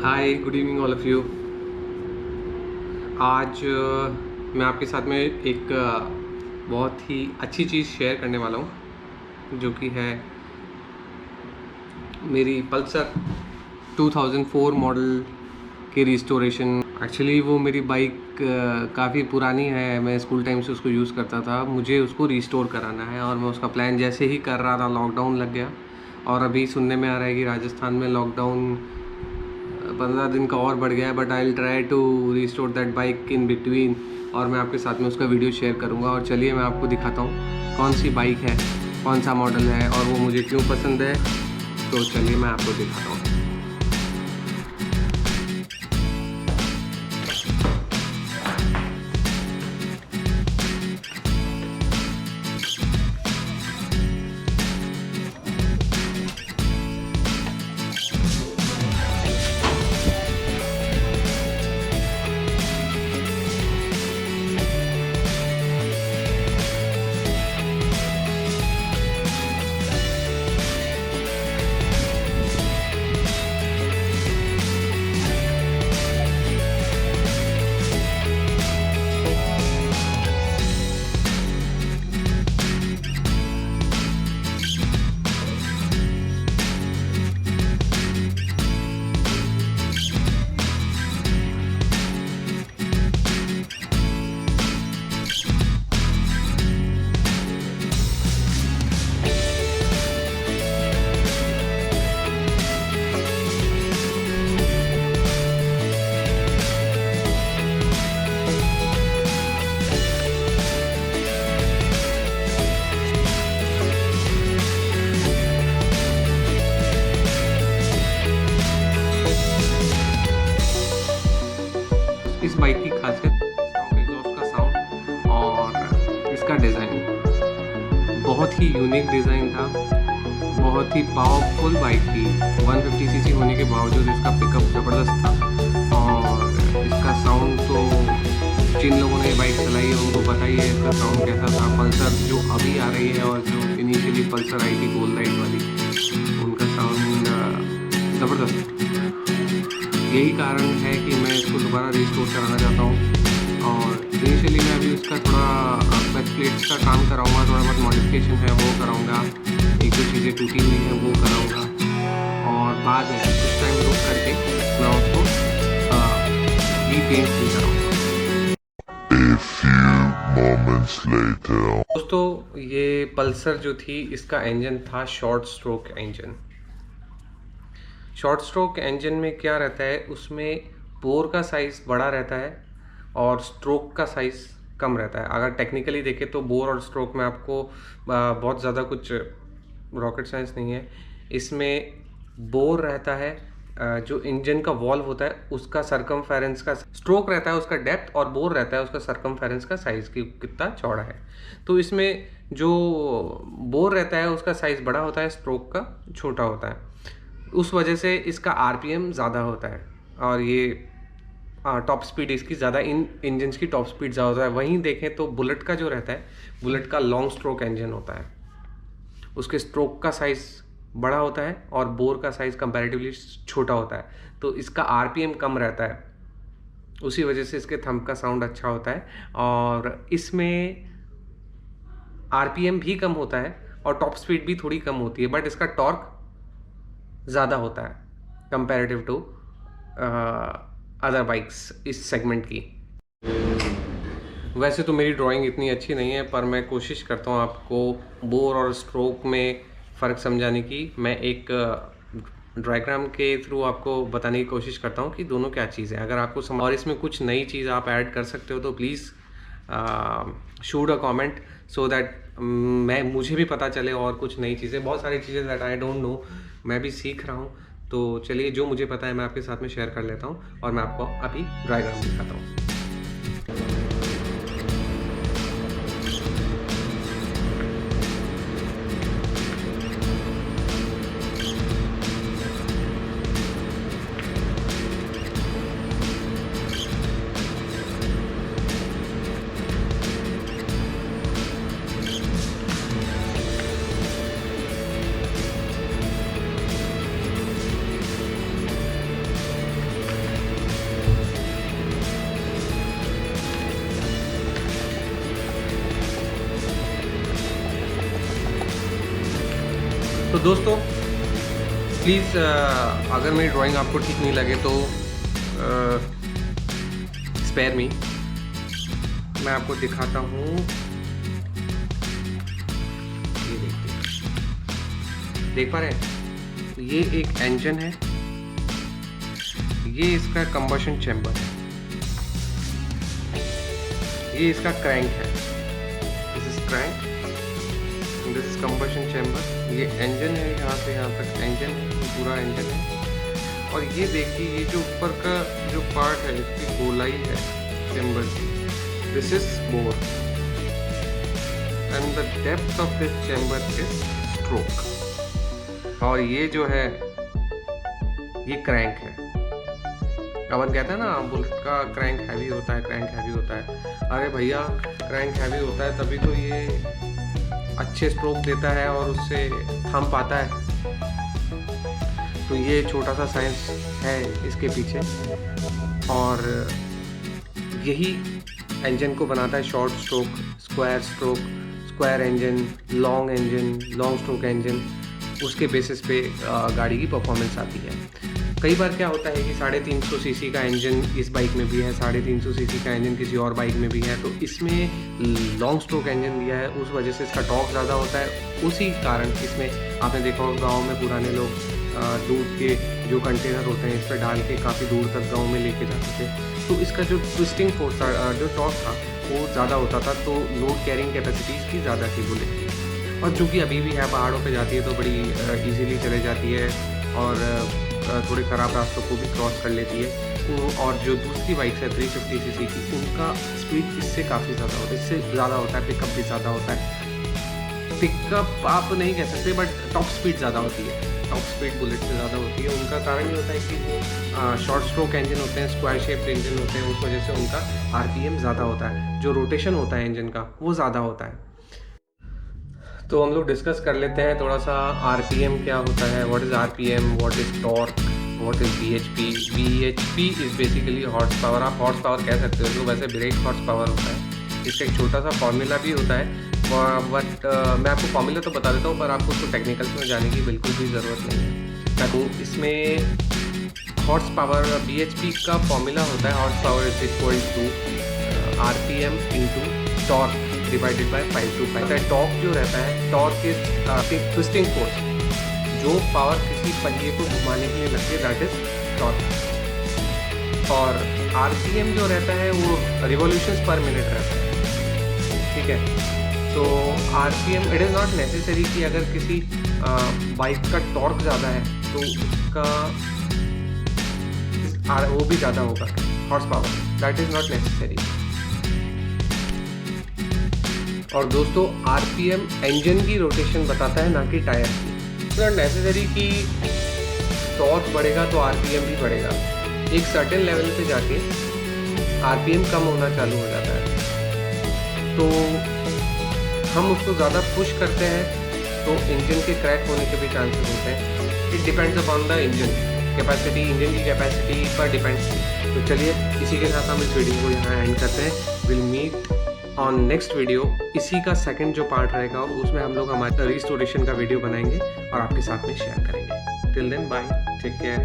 Hi, good evening all of you. आज मैं आपके साथ में एक बहुत ही अच्छी चीज़ शेयर करने वाला हूँ, जो कि है मेरी पल्सर 2004 मॉडल की रिस्टोरेशन। एक्चुअली वो मेरी बाइक काफ़ी पुरानी है, मैं स्कूल टाइम से उसको यूज़ करता था। मुझे उसको रिस्टोर कराना है और मैं उसका प्लान जैसे ही कर रहा था लॉकडाउन लग गया। और अभी सुनने में आ रहा है कि राजस्थान में लॉकडाउन 15 दिन का और बढ़ गया है, but I will try to restore that bike in between. और मैं आपके साथ में उसका वीडियो शेयर करूंगा। और चलिए मैं आपको दिखाता हूँ कौन सी बाइक है, कौन सा मॉडल है और वो मुझे क्यों पसंद है। तो चलिए मैं आपको दिखाता हूँ। इस बाइक की खासियत इसका एग्जॉस्ट का साउंड और इसका डिज़ाइन बहुत ही यूनिक डिज़ाइन था। बहुत ही पावरफुल बाइक थी। 150 सीसी होने के बावजूद इसका पिकअप ज़बरदस्त था। और इसका साउंड तो जिन लोगों ने बाइक चलाई है उनको पता ही है इसका साउंड कैसा था। पल्सर जो अभी आ रही है और जो इनिशियली पल्सर आई थी गोल्ड लाइट वाली, उनका साउंड ज़बरदस्त। यही कारण है कि मैं इसको दोबारा रिस्टोर कराना चाहता हूँ। और इनिशियली मैं अभी उसका थोड़ा क्लच प्लेट्स का काम कराऊंगा, थोड़ा बहुत मॉडिफिकेशन है वो कराऊंगा, एक दो चीज़ें टूटी हुई हैं वो कराऊंगा। और बाद में कुछ टाइम रुक करके मैं उसको रीपेंट भी कराऊंगा। दोस्तों, ये पल्सर जो थी इसका इंजन था short stroke engine. Short stroke engine में क्या रहता है, उसमें बोर का साइज़ बड़ा रहता है और स्ट्रोक का साइज़ कम रहता है। अगर टेक्निकली देखें तो बोर और स्ट्रोक में आपको बहुत ज़्यादा कुछ रॉकेट साइंस नहीं है। इसमें बोर रहता है, जो इंजन का वॉल्व होता है उसका सरकमफेरेंस का, स्ट्रोक रहता है उसका डेप्थ और बोर रहता है उसका सरकमफेरेंस का साइज़ कि कितना चौड़ा है। तो इसमें जो बोर रहता है उसका साइज़ बड़ा होता है, स्ट्रोक का छोटा होता है। उस वजह से इसका आरपीएम ज़्यादा होता है और ये टॉप स्पीड इसकी ज़्यादा, इन इंजन्स की टॉप स्पीड ज़्यादा होता है। वहीं देखें तो बुलेट का जो रहता है, बुलेट का लॉन्ग स्ट्रोक इंजन होता है, उसके स्ट्रोक का साइज़ बड़ा होता है और बोर का साइज़ कंपैरेटिवली छोटा होता है। तो इसका आरपीएम कम रहता है, उसी वजह से इसके थंब का साउंड अच्छा होता है। और इसमें आरपीएम भी कम होता है और टॉप स्पीड भी थोड़ी कम होती है, बट इसका टॉर्क ज़्यादा होता है कंपैरेटिव टू अदर बाइक्स इस सेगमेंट की। वैसे तो मेरी ड्राइंग इतनी अच्छी नहीं है, पर मैं कोशिश करता हूँ आपको बोर और स्ट्रोक में फ़र्क समझाने की। मैं एक डायग्राम के थ्रू आपको बताने की कोशिश करता हूँ कि दोनों क्या चीज़ है। अगर आपको और इसमें कुछ नई चीज़ आप ऐड कर सकते हो तो please shoot a comment, so that मुझे भी पता चले। और कुछ नई चीज़ें, बहुत सारी चीज़ें दैट आई डोंट नो, मैं भी सीख रहा हूँ। तो चलिए, जो मुझे पता है मैं आपके साथ में शेयर कर लेता हूँ और मैं आपको अभी डायग्राम दिखाता हूँ। दोस्तों प्लीज़ अगर मेरी ड्राइंग आपको ठीक नहीं लगे तो स्पेयर मी। मैं आपको दिखाता हूँ, ये देखिए, देख पा रहे हैं? ये एक इंजन है, ये इसका कंबशन चैम्बर है, ये इसका क्रैंक है, this is crank, this is combustion chamber. ये इंजन है, यहाँ से यहाँ तक इंजन है, पूरा इंजन है। और ये देखिए, ये जो ऊपर का जो पार्ट है, इसकी गोलाई है चैम्बर की, this is bore and the depth of this chamber is stroke. और ये जो है ये क्रैंक है। अपन कहते हैं ना बुलेट का क्रैंक हैवी होता है, क्रैंक हैवी होता है। अरे भैया, क्रैंक हैवी होता है तभी तो ये अच्छे स्ट्रोक देता है और उससे थम पाता है। तो ये छोटा सा साइंस है इसके पीछे, और यही इंजन को बनाता है short stroke, square stroke, square engine, long stroke engine. उसके बेसिस पे गाड़ी की परफॉर्मेंस आती है। कई बार क्या होता है कि 350 सीसी का इंजन इस बाइक में भी है, 350 सीसी का इंजन किसी और बाइक में भी है, तो इसमें लॉन्ग स्ट्रोक इंजन दिया है, उस वजह से इसका टॉर्क ज़्यादा होता है। उसी कारण इसमें आपने देखा होगा गाँव में पुराने लोग दूध के जो कंटेनर होते हैं इस पर डाल के काफ़ी दूर तक गाँव में लेके जाते थे। तो इसका जो ट्विस्टिंग फोर्स था, जो टॉर्क था, वो ज़्यादा होता था, तो लोड कैरिंग कैपेसिटी इसकी ज़्यादा थी बुलेट की। और जो कि अभी भी है, पहाड़ों पे जाती है तो बड़ी इजीली चले जाती है और थोड़े ख़राब रास्तों को भी क्रॉस कर लेती है। और जो दूसरी बाइक है 350 सीसी की, उनका स्पीड इससे काफ़ी ज़्यादा होता है, इससे ज़्यादा होता है, पिकअप भी ज़्यादा होता है। पिकअप आप नहीं कह सकते, बट टॉप स्पीड ज़्यादा होती है, टॉप स्पीड बुलेट से ज़्यादा होती है। उनका कारण ये होता है कि वो शॉर्ट स्ट्रोक इंजन होते हैं, स्क्वायर शेप्ड इंजन होते हैं, उस वजह से उनका RPM ज़्यादा होता है, जो रोटेशन होता है इंजन का वो ज़्यादा होता है। तो हम लोग डिस्कस कर लेते हैं थोड़ा सा RPM क्या होता है, what is RPM, what is torque, what is BHP। BHP is basically horse power, आप हॉर्स पावर कह सकते हो, तो वैसे ब्रेक हॉर्स पावर होता है। इसका एक छोटा सा फॉर्मूला भी होता है, बट मैं आपको फॉर्मूला तो बता देता हूँ, पर आपको उसको टेक्निकल्स में जाने की बिल्कुल भी ज़रूरत नहीं है। ताकि इसमें हॉर्स पावर BHP का फॉर्मूला होता है, horse power is equal to RPM into torque divided by 525। Torque जो रहता है, टॉर्क इज ट्विस्टिंग फोर्स, जो पावर किसी पंजे को घुमाने के लिए लगती है, दैट इज टॉर्क। और RPM जो रहता है वो रिवॉल्यूशंस पर मिनट रहता है, ठीक है। तो RPM, it is not necessary कि अगर किसी बाइक का टॉर्क ज़्यादा है तो उसका वो भी ज़्यादा होगा horse power, that is not necessary. और दोस्तों RPM इंजन की रोटेशन बताता है, ना कि टायर की। इट्स नॉट नेसेसरी कि टॉर्क बढ़ेगा तो RPM भी बढ़ेगा। एक सर्टेन लेवल पे जाके RPM कम होना चालू हो जाता है, तो हम उसको ज़्यादा पुश करते हैं तो इंजन के क्रैक होने के भी चांसेस होते हैं। It depends upon the engine capacity, engine की कैपेसिटी पर डिपेंड्स। तो चलिए इसी के साथ हम इस वीडियो को यहाँ एंड करते हैं। Will meet on next video. इसी का सेकंड जो पार्ट रहेगा उसमें हम लोग हमारे रिस्टोरेशन का वीडियो बनाएंगे और आपके साथ में शेयर करेंगे। Till then bye, take care.